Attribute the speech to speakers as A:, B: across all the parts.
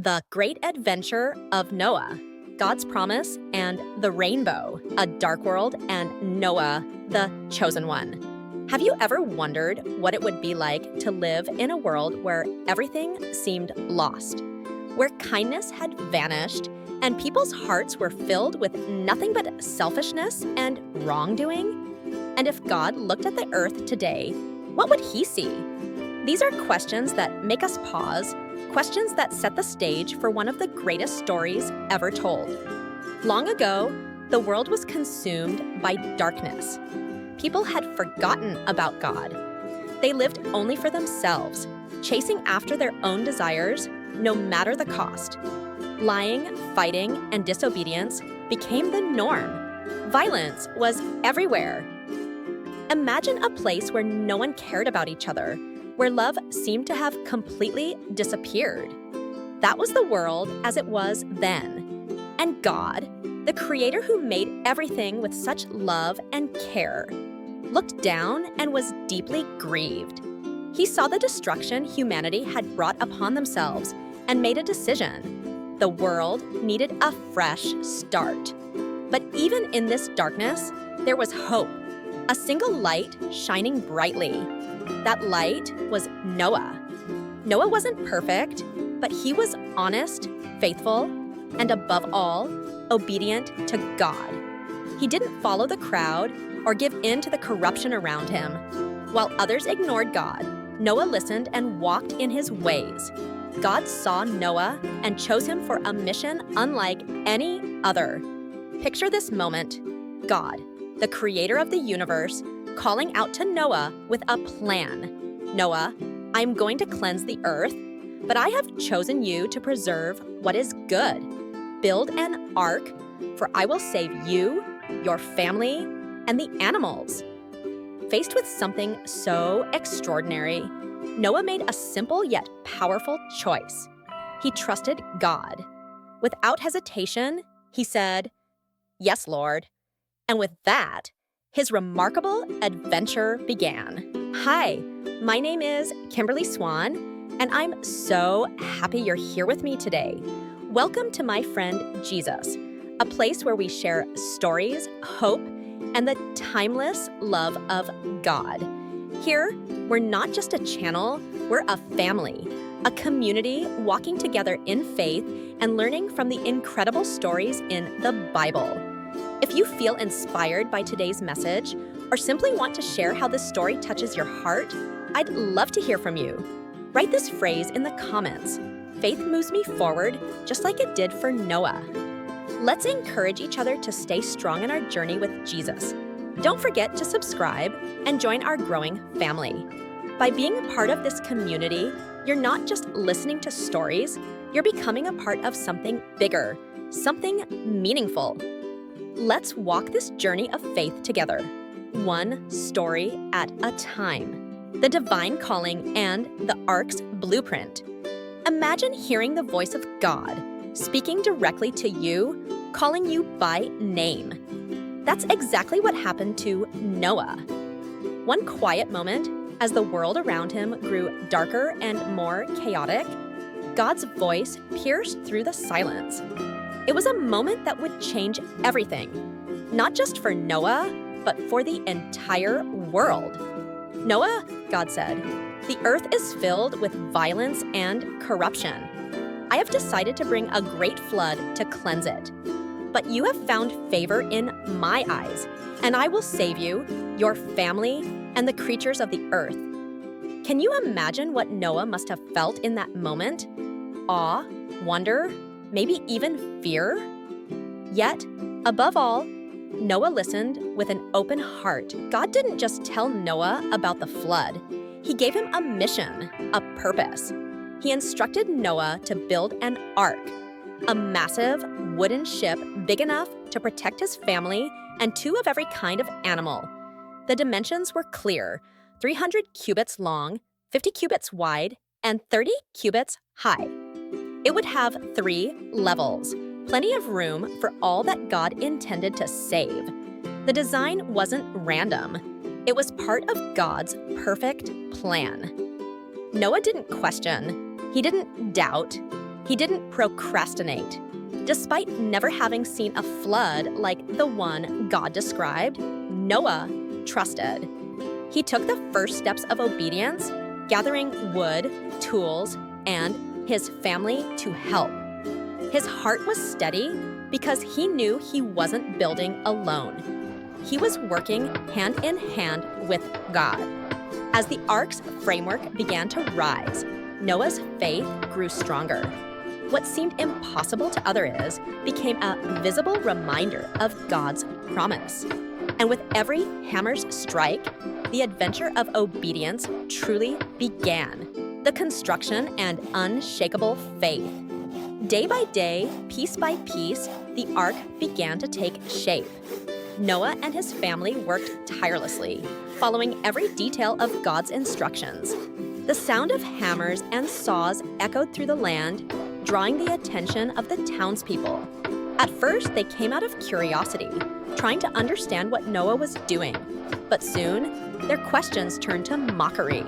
A: The Great Adventure of Noah, God's Promise and the Rainbow, a dark world, and Noah, the chosen one. Have you ever wondered what it would be like to live in a world where everything seemed lost, where kindness had vanished, and people's hearts were filled with nothing but selfishness and wrongdoing? And if God looked at the earth today, what would he see? These are questions that make us pause, questions that set the stage for one of the greatest stories ever told. Long ago, the world was consumed by darkness. People had forgotten about God. They lived only for themselves, chasing after their own desires, no matter the cost. Lying, fighting, and disobedience became the norm. Violence was everywhere. Imagine a place where no one cared about each other, where love seemed to have completely disappeared. That was the world as it was then. And God, the Creator who made everything with such love and care, looked down and was deeply grieved. He saw the destruction humanity had brought upon themselves and made a decision. The world needed a fresh start. But even in this darkness, there was hope, a single light shining brightly. That light was Noah. Noah wasn't perfect, but he was honest, faithful, and above all, obedient to God. He didn't follow the crowd or give in to the corruption around him. While others ignored God, Noah listened and walked in his ways. God saw Noah and chose him for a mission unlike any other. Picture this moment: God, the creator of the universe, calling out to Noah with a plan. Noah, I'm going to cleanse the earth, but I have chosen you to preserve what is good. Build an ark, for I will save you, your family, and the animals. Faced with something so extraordinary, Noah made a simple yet powerful choice. He trusted God. Without hesitation, he said, "Yes, Lord." And with that, his remarkable adventure began. Hi, my name is Kimberly Swan, and I'm so happy you're here with me today. Welcome to My Friend Jesus, a place where we share stories, hope, and the timeless love of God. Here, we're not just a channel, we're a family, a community walking together in faith and learning from the incredible stories in the Bible. If you feel inspired by today's message or simply want to share how this story touches your heart, I'd love to hear from you. Write this phrase in the comments: "Faith moves me forward just like it did for Noah." Let's encourage each other to stay strong in our journey with Jesus. Don't forget to subscribe and join our growing family. By being a part of this community, you're not just listening to stories, you're becoming a part of something bigger, something meaningful. Let's walk this journey of faith together, one story at a time. The divine calling and the ark's blueprint. Imagine hearing the voice of God, speaking directly to you, calling you by name. That's exactly what happened to Noah. One quiet moment, as the world around him grew darker and more chaotic, God's voice pierced through the silence. It was a moment that would change everything, not just for Noah, but for the entire world. "Noah," God said, "the earth is filled with violence and corruption. I have decided to bring a great flood to cleanse it. But you have found favor in my eyes, and I will save you, your family, and the creatures of the earth." Can you imagine what Noah must have felt in that moment? Awe, wonder, maybe even fear? Yet, above all, Noah listened with an open heart. God didn't just tell Noah about the flood. He gave him a mission, a purpose. He instructed Noah to build an ark, a massive wooden ship big enough to protect his family and two of every kind of animal. The dimensions were clear: 300 cubits long, 50 cubits wide, and 30 cubits high. It would have 3 levels, plenty of room for all that God intended to save. The design wasn't random. It was part of God's perfect plan. Noah didn't question. He didn't doubt. He He didn't procrastinate. Despite never having seen a flood like the one God described, Noah trusted. He took the first steps of obedience, gathering wood, tools, and his family to help. His heart was steady because he knew he wasn't building alone. He was working hand in hand with God. As the ark's framework began to rise, Noah's faith grew stronger. What seemed impossible to others became a visible reminder of God's promise. And with every hammer's strike, the adventure of obedience truly began. The construction and unshakable faith. Day by day, piece by piece, the ark began to take shape. Noah and his family worked tirelessly, following every detail of God's instructions. The sound of hammers and saws echoed through the land, drawing the attention of the townspeople. At first, they came out of curiosity, trying to understand what Noah was doing. But soon, their questions turned to mockery.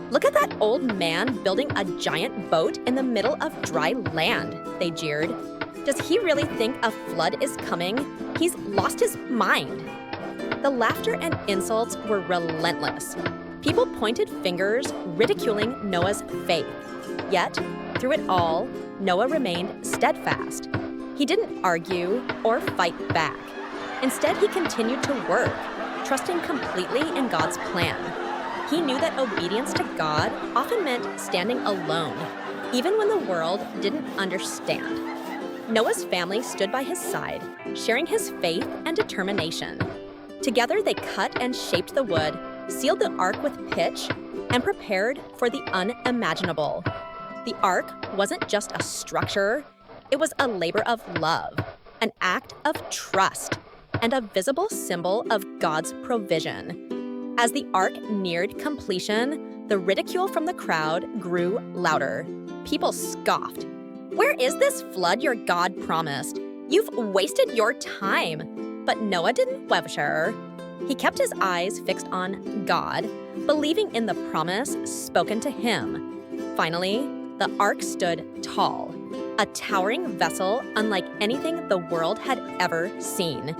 A: "Look at that old man building a giant boat in the middle of dry land," they jeered. "Does he really think a flood is coming? He's lost his mind." The laughter and insults were relentless. People pointed fingers, ridiculing Noah's faith. Yet, through it all, Noah remained steadfast. He didn't argue or fight back. Instead, he continued to work, trusting completely in God's plan. He knew that obedience to God often meant standing alone, even when the world didn't understand. Noah's family stood by his side, sharing his faith and determination. Together, they cut and shaped the wood, sealed the ark with pitch, and prepared for the unimaginable. The ark wasn't just a structure, it was a labor of love, an act of trust, and a visible symbol of God's provision. As the ark neared completion, the ridicule from the crowd grew louder. People scoffed. "Where is this flood your God promised? You've wasted your time." But Noah didn't waver. He kept his eyes fixed on God, believing in the promise spoken to him. Finally, the ark stood tall, a towering vessel unlike anything the world had ever seen.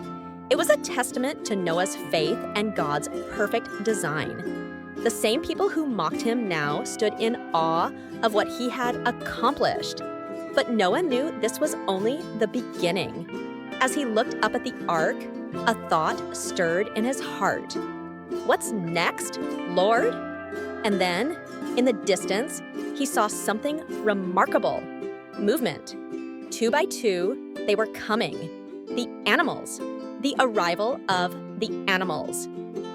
A: It was a testament to Noah's faith and God's perfect design. The same people who mocked him now stood in awe of what he had accomplished. But Noah knew this was only the beginning. As he looked up at the ark, a thought stirred in his heart. "What's next, Lord?" And then, in the distance, he saw something remarkable. Movement. 2 by 2, they were coming. The animals. The arrival of the animals.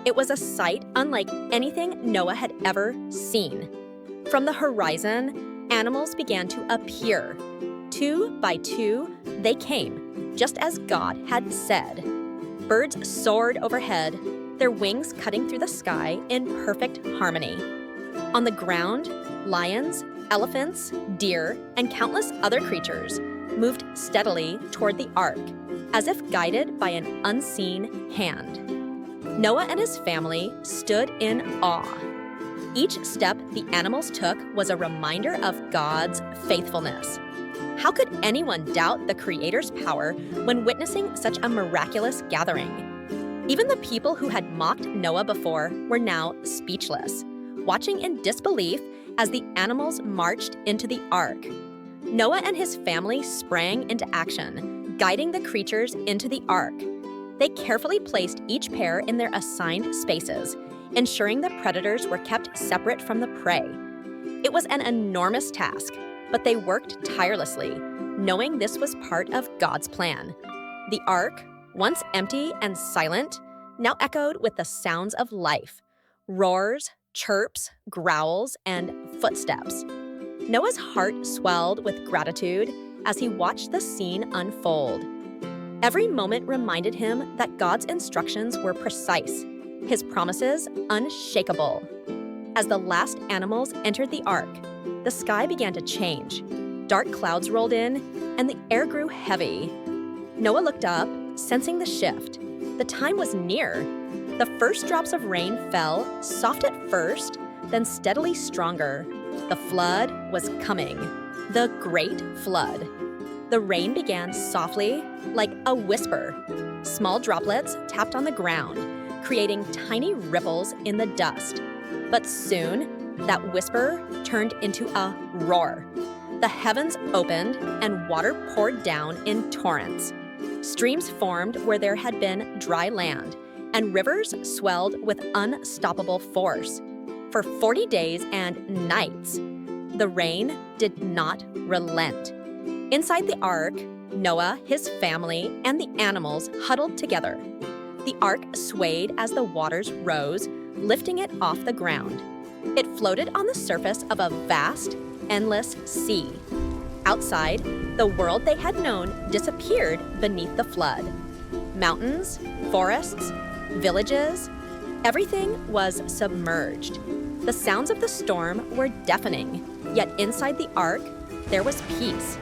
A: It was a sight unlike anything Noah had ever seen. From the horizon, animals began to appear. 2 by 2, they came, just as God had said. Birds soared overhead, their wings cutting through the sky in perfect harmony. On the ground, lions, elephants, deer, and countless other creatures moved steadily toward the ark, as if guided by an unseen hand. Noah and his family stood in awe. Each step the animals took was a reminder of God's faithfulness. How could anyone doubt the Creator's power when witnessing such a miraculous gathering? Even the people who had mocked Noah before were now speechless, watching in disbelief as the animals marched into the ark. Noah and his family sprang into action, guiding the creatures into the ark. They carefully placed each pair in their assigned spaces, ensuring the predators were kept separate from the prey. It was an enormous task, but they worked tirelessly, knowing this was part of God's plan. The ark, once empty and silent, now echoed with the sounds of life: roars, chirps, growls, and footsteps. Noah's heart swelled with gratitude as he watched the scene unfold. Every moment reminded him that God's instructions were precise, his promises unshakable. As the last animals entered the ark, the sky began to change. Dark clouds rolled in, and the air grew heavy. Noah looked up, sensing the shift. The time was near. The first drops of rain fell, soft at first, then steadily stronger. The flood was coming. The Great Flood. The rain began softly, like a whisper. Small droplets tapped on the ground, creating tiny ripples in the dust. But soon, that whisper turned into a roar. The heavens opened and water poured down in torrents. Streams formed where there had been dry land, and rivers swelled with unstoppable force. For 40 days and nights, the rain did not relent. Inside the ark, Noah, his family, and the animals huddled together. The ark swayed as the waters rose, lifting it off the ground. It floated on the surface of a vast, endless sea. Outside, the world they had known disappeared beneath the flood. Mountains, forests, villages, everything was submerged. The sounds of the storm were deafening, yet inside the ark, there was peace.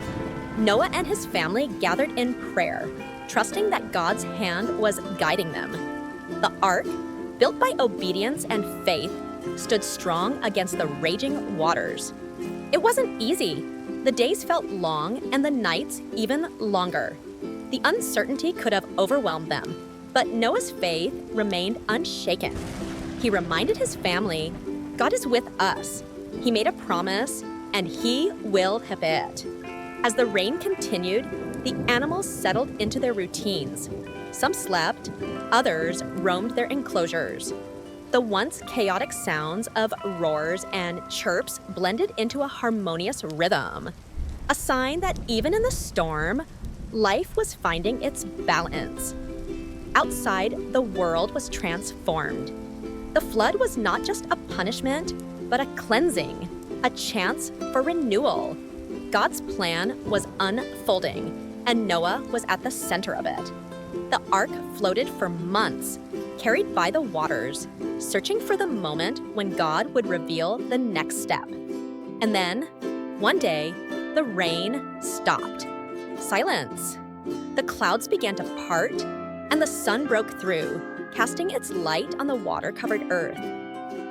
A: Noah and his family gathered in prayer, trusting that God's hand was guiding them. The ark, built by obedience and faith, stood strong against the raging waters. It wasn't easy. The days felt long and the nights even longer. The uncertainty could have overwhelmed them, but Noah's faith remained unshaken. He reminded his family, God is with us. He made a promise, and he will keep it. As the rain continued, the animals settled into their routines. Some slept, others roamed their enclosures. The once chaotic sounds of roars and chirps blended into a harmonious rhythm, a sign that even in the storm, life was finding its balance. Outside, the world was transformed. The flood was not just a punishment, but a cleansing, a chance for renewal. God's plan was unfolding, and Noah was at the center of it. The ark floated for months, carried by the waters, searching for the moment when God would reveal the next step. And then, one day, the rain stopped. Silence. The clouds began to part, and the sun broke through, casting its light on the water-covered earth.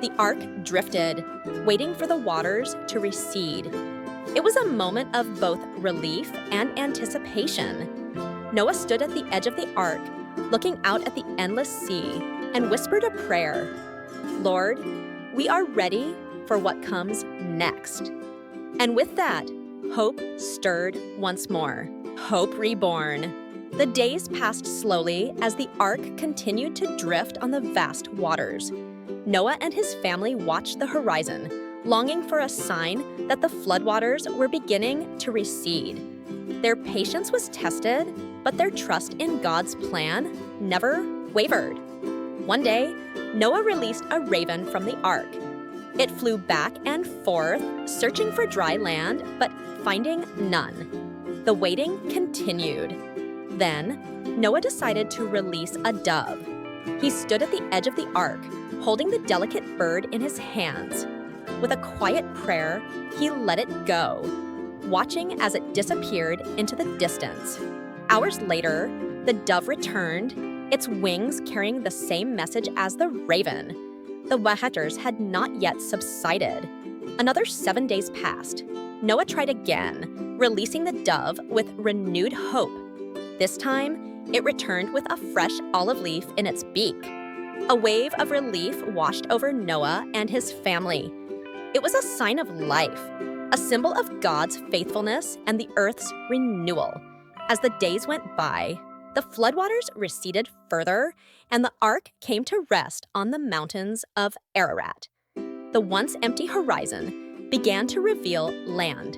A: The ark drifted, waiting for the waters to recede. It was a moment of both relief and anticipation. Noah stood at the edge of the ark, looking out at the endless sea, and whispered a prayer. Lord, we are ready for what comes next. And with that, hope stirred once more. Hope reborn. The days passed slowly as the ark continued to drift on the vast waters. Noah and his family watched the horizon, longing for a sign that the floodwaters were beginning to recede. Their patience was tested, but their trust in God's plan never wavered. One day, Noah released a raven from the ark. It flew back and forth, searching for dry land, but finding none. The waiting continued. Then, Noah decided to release a dove. He stood at the edge of the ark, holding the delicate bird in his hands. With a quiet prayer, he let it go, watching as it disappeared into the distance. Hours later, the dove returned, its wings carrying the same message as the raven. The waters had not yet subsided. Another 7 days passed. Noah tried again, releasing the dove with renewed hope. This time, it returned with a fresh olive leaf in its beak. A wave of relief washed over Noah and his family. It was a sign of life, a symbol of God's faithfulness and the earth's renewal. As the days went by, the floodwaters receded further, and the ark came to rest on the mountains of Ararat. The once empty horizon began to reveal land.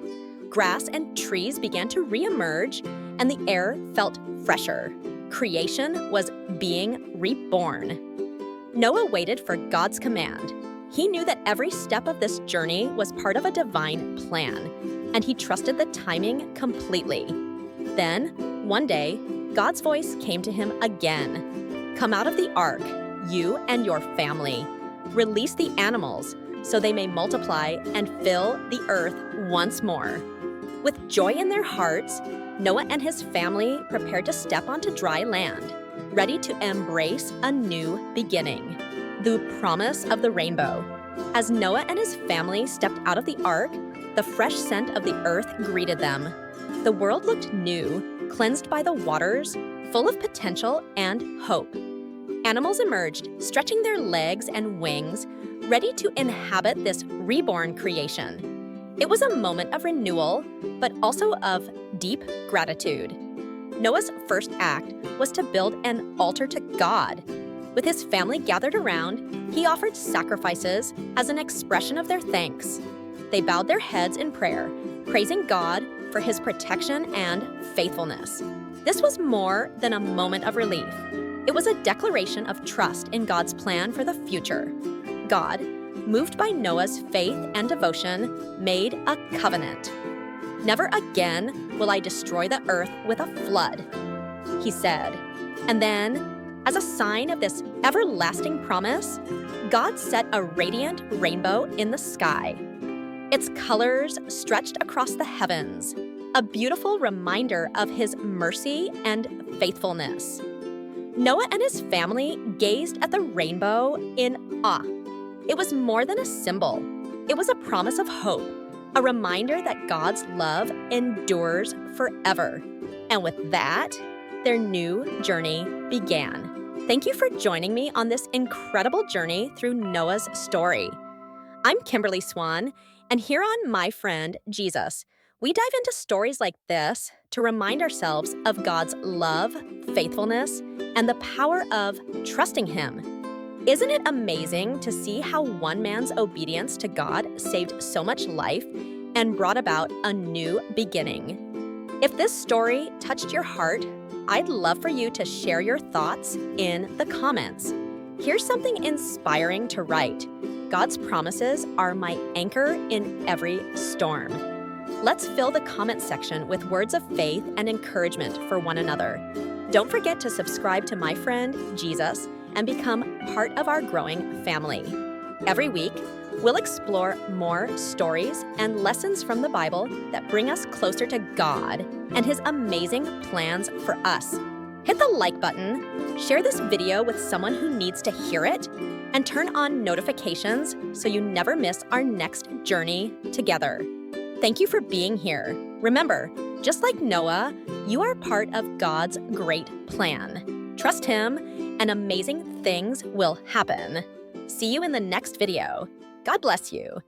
A: Grass and trees began to reemerge, and the air felt fresher. Creation was being reborn. Noah waited for God's command. He knew that every step of this journey was part of a divine plan, and he trusted the timing completely. Then, one day, God's voice came to him again. Come out of the ark, you and your family. Release the animals so they may multiply and fill the earth once more. With joy in their hearts, Noah and his family prepared to step onto dry land, ready to embrace a new beginning. The promise of the rainbow. As Noah and his family stepped out of the ark, The fresh scent of the earth greeted them. The world looked new, cleansed by the waters, full of potential and hope. Animals emerged, stretching their legs and wings, ready to inhabit this reborn creation. It was a moment of renewal, but also of deep gratitude. Noah's first act was to build an altar to God. With his family gathered around, he offered sacrifices as an expression of their thanks. They bowed their heads in prayer, praising God for his protection and faithfulness. This was more than a moment of relief. It was a declaration of trust in God's plan for the future. God, moved by Noah's faith and devotion, made a covenant. "Never again will I destroy the earth with a flood," he said. And then, as a sign of this everlasting promise, God set a radiant rainbow in the sky. Its colors stretched across the heavens, a beautiful reminder of his mercy and faithfulness. Noah and his family gazed at the rainbow in awe. It was more than a symbol. It was a promise of hope, a reminder that God's love endures forever. And with that, their new journey began. Thank you for joining me on this incredible journey through Noah's story. I'm Kimberly Swan, and here on My Friend Jesus, we dive into stories like this to remind ourselves of God's love, faithfulness, and the power of trusting Him. Isn't it amazing to see how one man's obedience to God saved so much life and brought about a new beginning? If this story touched your heart, I'd love for you to share your thoughts in the comments. Here's something inspiring to write. God's promises are my anchor in every storm. Let's fill the comment section with words of faith and encouragement for one another. Don't forget to subscribe to My Friend Jesus and become part of our growing family. Every week, we'll explore more stories and lessons from the Bible that bring us closer to God and His amazing plans for us. Hit the like button, share this video with someone who needs to hear it, and turn on notifications so you never miss our next journey together. Thank you for being here. Remember, just like Noah, you are part of God's great plan. Trust Him, and amazing things will happen. See you in the next video. God bless you.